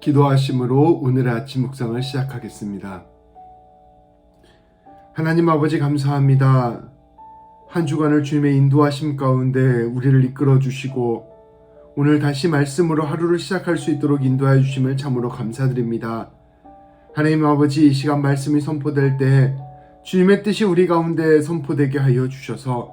기도하심으로 오늘의 아침 묵상을 시작하겠습니다. 하나님 아버지 감사합니다. 한 주간을 주님의 인도하심 가운데 우리를 이끌어 주시고 오늘 다시 말씀으로 하루를 시작할 수 있도록 인도하여 주심을 참으로 감사드립니다. 하나님 아버지, 이 시간 말씀이 선포될 때 주님의 뜻이 우리 가운데 선포되게 하여 주셔서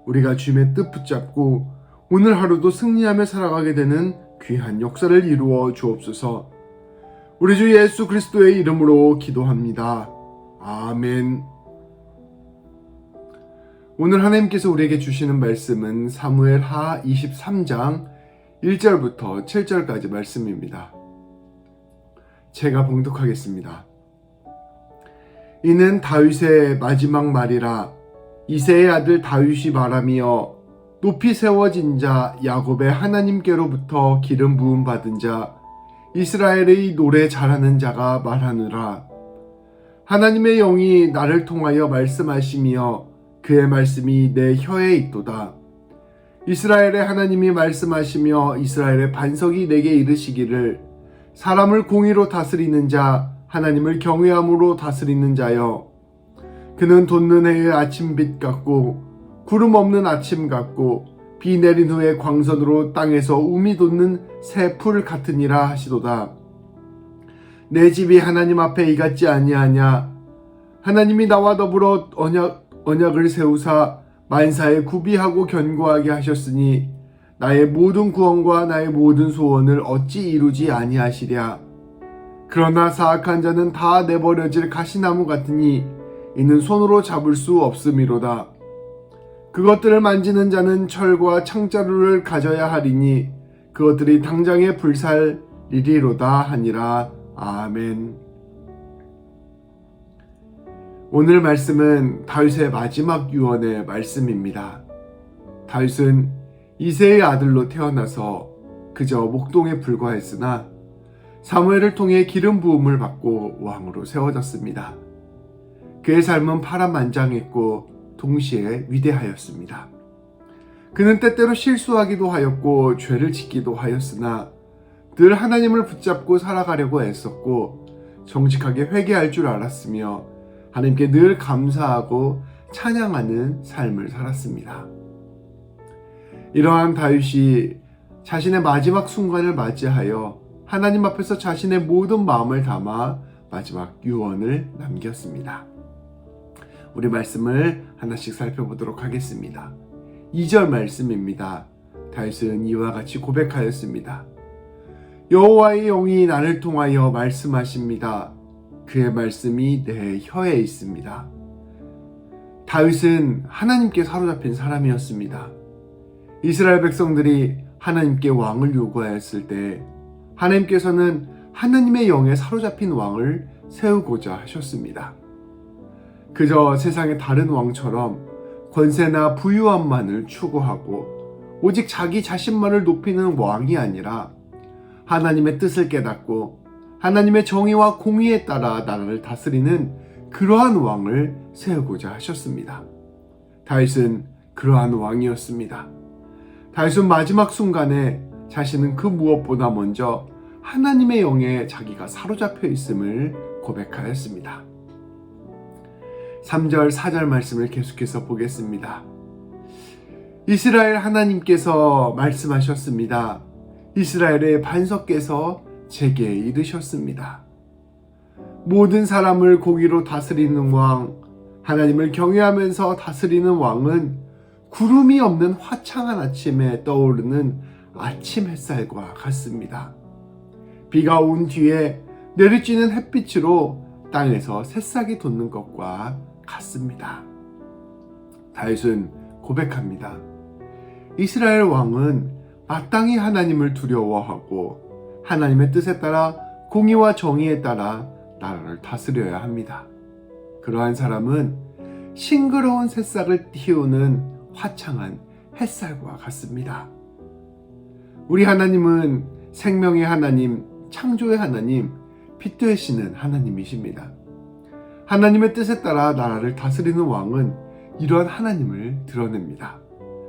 우리가 주님의 뜻 붙잡고 오늘 하루도 승리하며 살아가게 되는 귀한 역사를 이루어 주옵소서. 우리 주 예수 그리스도의 이름으로 기도합니다. 아멘. 오늘 하나님께서 우리에게 주시는 말씀은 사무엘하 23장 1절부터 7절까지 말씀입니다. 제가 봉독하겠습니다. 이는 다윗의 마지막 말이라. 이새의 아들 다윗이 말하며 높이 세워진 자 야곱의 하나님께로부터 기름 부음 받은 자 이스라엘의 노래 잘하는 자가 말하느라. 하나님의 영이 나를 통하여 말씀하시며 그의 말씀이 내 혀에 있도다. 이스라엘의 하나님이 말씀하시며 이스라엘의 반석이 내게 이르시기를 사람을 공의로 다스리는 자 하나님을 경외함으로 다스리는 자여. 그는 돋는 해의 아침빛 같고 구름 없는 아침 같고 비 내린 후에 광선으로 땅에서 움이 돋는 새 풀 같으니라 하시도다. 내 집이 하나님 앞에 이같지 아니하냐. 하나님이 나와 더불어 언약을 세우사 만사에 구비하고 견고하게 하셨으니 나의 모든 구원과 나의 모든 소원을 어찌 이루지 아니하시랴. 그러나 사악한 자는 다 내버려질 가시나무 같으니 이는 손으로 잡을 수 없음이로다. 그것들을 만지는 자는 철과 창자루를 가져야 하리니 그것들이 당장에 불살리리로다 하니라. 아멘. 오늘 말씀은 다윗의 마지막 유언의 말씀입니다. 다윗은 이새의 아들로 태어나서 그저 목동에 불과했으나 사무엘을 통해 기름 부음을 받고 왕으로 세워졌습니다. 그의 삶은 파란만장했고 동시에 위대하였습니다. 그는 때때로 실수하기도 하였고 죄를 짓기도 하였으나 늘 하나님을 붙잡고 살아가려고 애썼고 정직하게 회개할 줄 알았으며 하나님께 늘 감사하고 찬양하는 삶을 살았습니다. 이러한 다윗이 자신의 마지막 순간을 맞이하여 하나님 앞에서 자신의 모든 마음을 담아 마지막 유언을 남겼습니다. 우리 말씀을 하나씩 살펴보도록 하겠습니다. 2절 말씀입니다. 다윗은 이와 같이 고백하였습니다. 여호와의 영이 나를 통하여 말씀하십니다. 그의 말씀이 내 혀에 있습니다. 다윗은 하나님께 사로잡힌 사람이었습니다. 이스라엘 백성들이 하나님께 왕을 요구하였을 때 하나님께서는 하나님의 영에 사로잡힌 왕을 세우고자 하셨습니다. 그저 세상의 다른 왕처럼 권세나 부유함만을 추구하고 오직 자기 자신만을 높이는 왕이 아니라 하나님의 뜻을 깨닫고 하나님의 정의와 공의에 따라 나라를 다스리는 그러한 왕을 세우고자 하셨습니다. 다윗은 그러한 왕이었습니다. 다윗은 마지막 순간에 자신은 그 무엇보다 먼저 하나님의 영에 자기가 사로잡혀 있음을 고백하였습니다. 3절, 4절 말씀을 계속해서 보겠습니다. 이스라엘 하나님께서 말씀하셨습니다. 이스라엘의 반석께서 제게 이르셨습니다. 모든 사람을 공의로 다스리는 왕, 하나님을 경외하면서 다스리는 왕은 구름이 없는 화창한 아침에 떠오르는 아침 햇살과 같습니다. 비가 온 뒤에 내리쬐는 햇빛으로 땅에서 새싹이 돋는 것과 같습니다. 다윗은 고백합니다. 이스라엘 왕은 마땅히 하나님을 두려워하고 하나님의 뜻에 따라 공의와 정의에 따라 나라를 다스려야 합니다. 그러한 사람은 싱그러운 새싹을 틔우는 화창한 햇살과 같습니다. 우리 하나님은 생명의 하나님, 창조의 하나님, 빛 되시는 하나님이십니다. 하나님의 뜻에 따라 나라를 다스리는 왕은 이러한 하나님을 드러냅니다.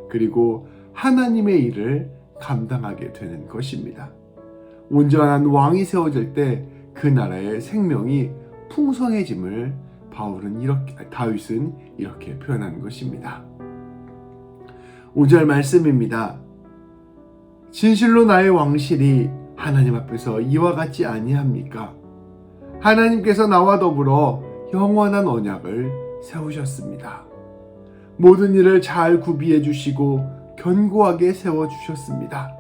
그리고 하나님의 일을 감당하게 되는 것입니다. 온전한 왕이 세워질 때 그 나라의 생명이 풍성해짐을 다윗은 이렇게 표현한 것입니다. 5절 말씀입니다. 진실로 나의 왕실이 하나님 앞에서 이와 같지 아니합니까? 하나님께서 나와 더불어 영원한 언약을 세우셨습니다. 모든 일을 잘 구비해 주시고 견고하게 세워주셨습니다.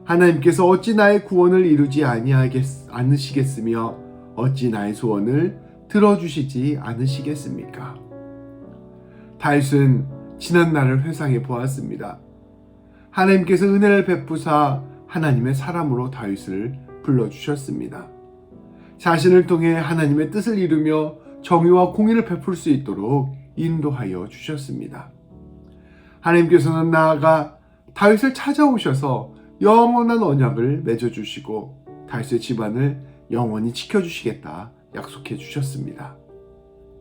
하나님께서 어찌 나의 구원을 이루지 않으시겠으며 어찌 나의 소원을 들어주시지 않으시겠습니까? 다윗은 지난 날을 회상해 보았습니다. 하나님께서 은혜를 베푸사 하나님의 사람으로 다윗을 불러주셨습니다. 자신을 통해 하나님의 뜻을 이루며 정의와 공의를 베풀 수 있도록 인도하여 주셨습니다. 하나님께서는 나아가 다윗을 찾아오셔서 영원한 언약을 맺어주시고 다윗의 집안을 영원히 지켜주시겠다 약속해 주셨습니다.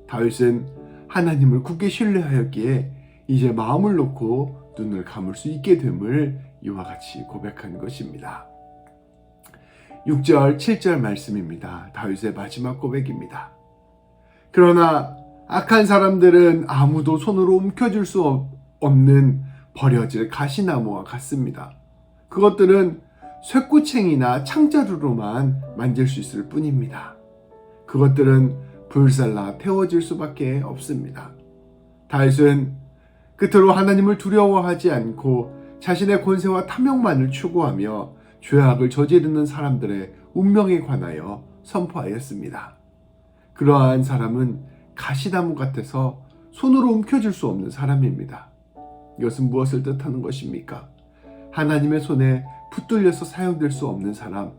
다윗은 하나님을 굳게 신뢰하였기에 이제 마음을 놓고 눈을 감을 수 있게 됨을 이와 같이 고백한 것입니다. 6절, 7절 말씀입니다. 다윗의 마지막 고백입니다. 그러나 악한 사람들은 아무도 손으로 움켜쥘 수 없는 버려질 가시나무와 같습니다. 그것들은 쇠꼬챙이나 창자루로만 만질 수 있을 뿐입니다. 그것들은 불살라 태워질 수밖에 없습니다. 다윗은 끝으로 하나님을 두려워하지 않고 자신의 권세와 탐욕만을 추구하며 죄악을 저지르는 사람들의 운명에 관하여 선포하였습니다. 그러한 사람은 가시나무 같아서 손으로 움켜쥘 수 없는 사람입니다. 이것은 무엇을 뜻하는 것입니까? 하나님의 손에 붙들려서 사용될 수 없는 사람,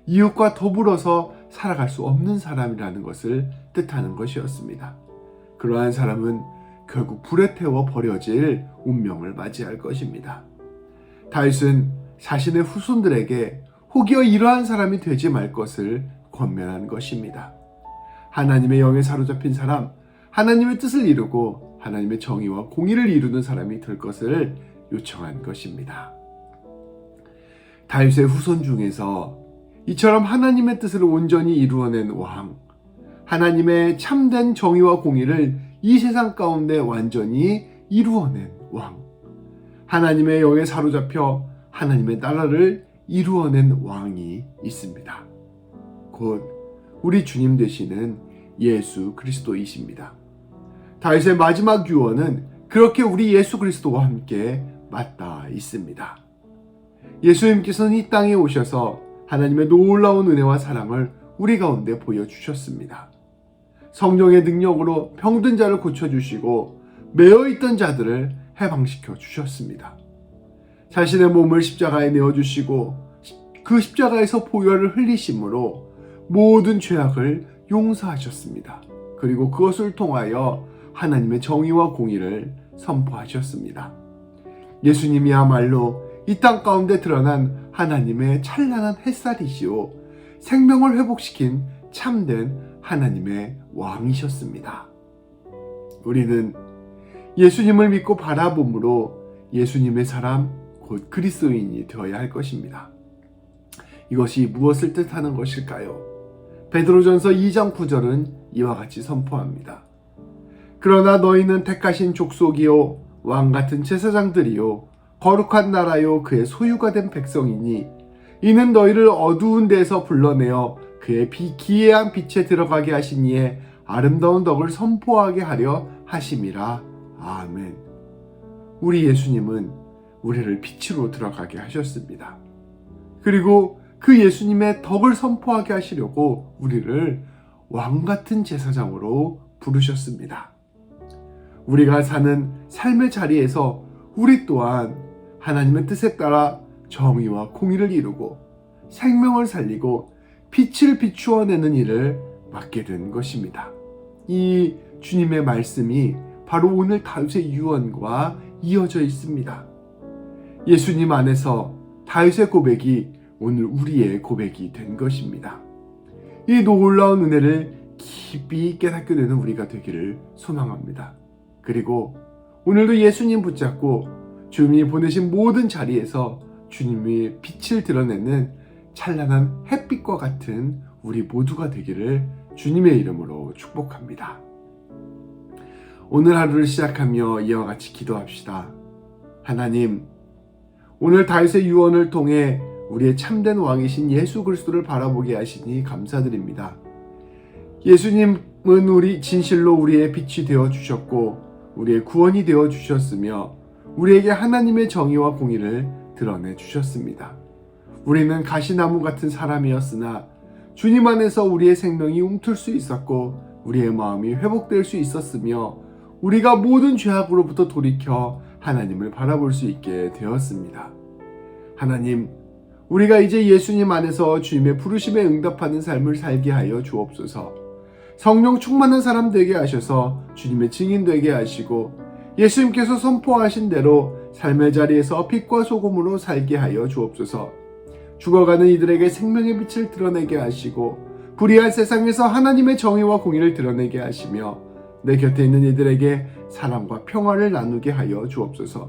이웃과 더불어서 살아갈 수 없는 사람이라는 것을 뜻하는 것이었습니다. 그러한 사람은 결국 불에 태워 버려질 운명을 맞이할 것입니다. 다윗은 자신의 후손들에게 혹여 이러한 사람이 되지 말 것을 권면한 것입니다. 하나님의 영에 사로잡힌 사람, 하나님의 뜻을 이루고 하나님의 정의와 공의를 이루는 사람이 될 것을 요청한 것입니다. 다윗의 후손 중에서 이처럼 하나님의 뜻을 온전히 이루어낸 왕, 하나님의 참된 정의와 공의를 이 세상 가운데 완전히 이루어낸 왕, 하나님의 영에 사로잡혀 하나님의 나라를 이루어낸 왕이 있습니다. 곧 우리 주님 되시는 예수 그리스도이십니다. 다윗의 마지막 유언은 그렇게 우리 예수 그리스도와 함께 맞닿아 있습니다. 예수님께서는 이 땅에 오셔서 하나님의 놀라운 은혜와 사랑을 우리 가운데 보여주셨습니다. 성령의 능력으로 병든 자를 고쳐주시고 매어있던 자들을 해방시켜 주셨습니다. 자신의 몸을 십자가에 내어주시고 그 십자가에서 보혈을 흘리심으로 모든 죄악을 용서하셨습니다. 그리고 그것을 통하여 하나님의 정의와 공의를 선포하셨습니다. 예수님이야말로 이 땅 가운데 드러난 하나님의 찬란한 햇살이시오 생명을 회복시킨 참된 하나님의 왕이셨습니다. 우리는 예수님을 믿고 바라봄으로 예수님의 사람 곧 그리스도인이 되어야 할 것입니다. 이것이 무엇을 뜻하는 것일까요? 베드로전서 2장 9절은 이와 같이 선포합니다. 그러나 너희는 택하신 족속이요 왕같은 제사장들이요 거룩한 나라요 그의 소유가 된 백성이니 이는 너희를 어두운 데서 불러내어 그의 기이한 빛에 들어가게 하신 이의 아름다운 덕을 선포하게 하려 하심이라. 아멘. 우리 예수님은 우리를 빛으로 들어가게 하셨습니다. 그리고 그 예수님의 덕을 선포하게 하시려고 우리를 왕같은 제사장으로 부르셨습니다. 우리가 사는 삶의 자리에서 우리 또한 하나님의 뜻에 따라 정의와 공의를 이루고 생명을 살리고 빛을 비추어내는 일을 맡게 된 것입니다. 이 주님의 말씀이 바로 오늘 다윗의 유언과 이어져 있습니다. 예수님 안에서 다윗의 고백이 오늘 우리의 고백이 된 것입니다. 이 놀라운 은혜를 깊이 깨닫게 되는 우리가 되기를 소망합니다. 그리고 오늘도 예수님 붙잡고 주님이 보내신 모든 자리에서 주님의 빛을 드러내는 찬란한 햇빛과 같은 우리 모두가 되기를 주님의 이름으로 축복합니다. 오늘 하루를 시작하며 이와 같이 기도합시다. 하나님, 오늘 다윗의 유언을 통해 우리의 참된 왕이신 예수 그리스도를 바라보게 하시니 감사드립니다. 예수님은 우리 진실로 우리의 빛이 되어 주셨고 우리의 구원이 되어 주셨으며 우리에게 하나님의 정의와 공의를 드러내 주셨습니다. 우리는 가시나무 같은 사람이었으나 주님 안에서 우리의 생명이 움틀 수 있었고 우리의 마음이 회복될 수 있었으며 우리가 모든 죄악으로부터 돌이켜 하나님을 바라볼 수 있게 되었습니다. 하나님, 우리가 이제 예수님 안에서 주님의 부르심에 응답하는 삶을 살게 하여 주옵소서. 성령 충만한 사람 되게 하셔서 주님의 증인 되게 하시고 예수님께서 선포하신 대로 삶의 자리에서 빛과 소금으로 살게 하여 주옵소서. 죽어가는 이들에게 생명의 빛을 드러내게 하시고 불의한 세상에서 하나님의 정의와 공의를 드러내게 하시며 내 곁에 있는 이들에게 사랑과 평화를 나누게 하여 주옵소서.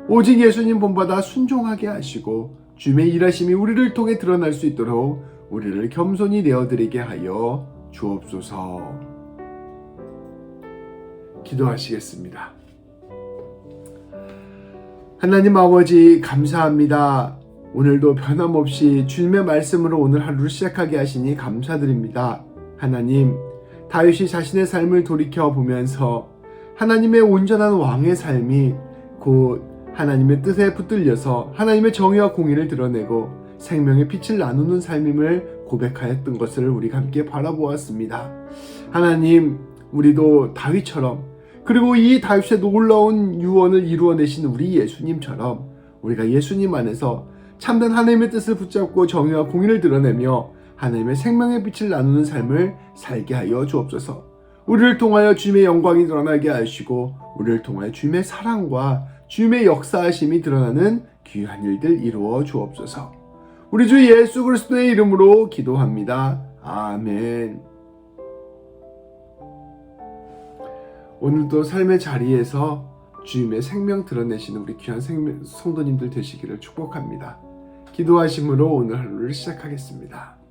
오직 예수님 본받아 순종하게 하시고 주님의 일하심이 우리를 통해 드러날 수 있도록 우리를 겸손히 내어드리게 하여 주옵소서. 기도하시겠습니다. 하나님 아버지, 감사합니다. 오늘도 변함없이 주님의 말씀으로 오늘 하루를 시작하게 하시니 감사드립니다. 하나님, 다윗이 자신의 삶을 돌이켜보면서 하나님의 온전한 왕의 삶이 곧 하나님의 뜻에 붙들려서 하나님의 정의와 공의를 드러내고 생명의 빛을 나누는 삶임을 고백하였던 것을 우리가 함께 바라보았습니다. 하나님, 우리도 다윗처럼 그리고 이 다윗의 놀라운 유언을 이루어내신 우리 예수님처럼 우리가 예수님 안에서 참된 하나님의 뜻을 붙잡고 정의와 공의를 드러내며 하나님의 생명의 빛을 나누는 삶을 살게 하여 주옵소서. 우리를 통하여 주님의 영광이 드러나게 하시고 우리를 통하여 주님의 사랑과 주님의 역사하심이 드러나는 귀한 일들 이루어 주옵소서. 우리 주 예수 그리스도의 이름으로 기도합니다. 아멘. 오늘도 삶의 자리에서 주님의 생명 드러내시는 우리 귀한 성도님들 되시기를 축복합니다. 기도하심으로 오늘 하루를 시작하겠습니다.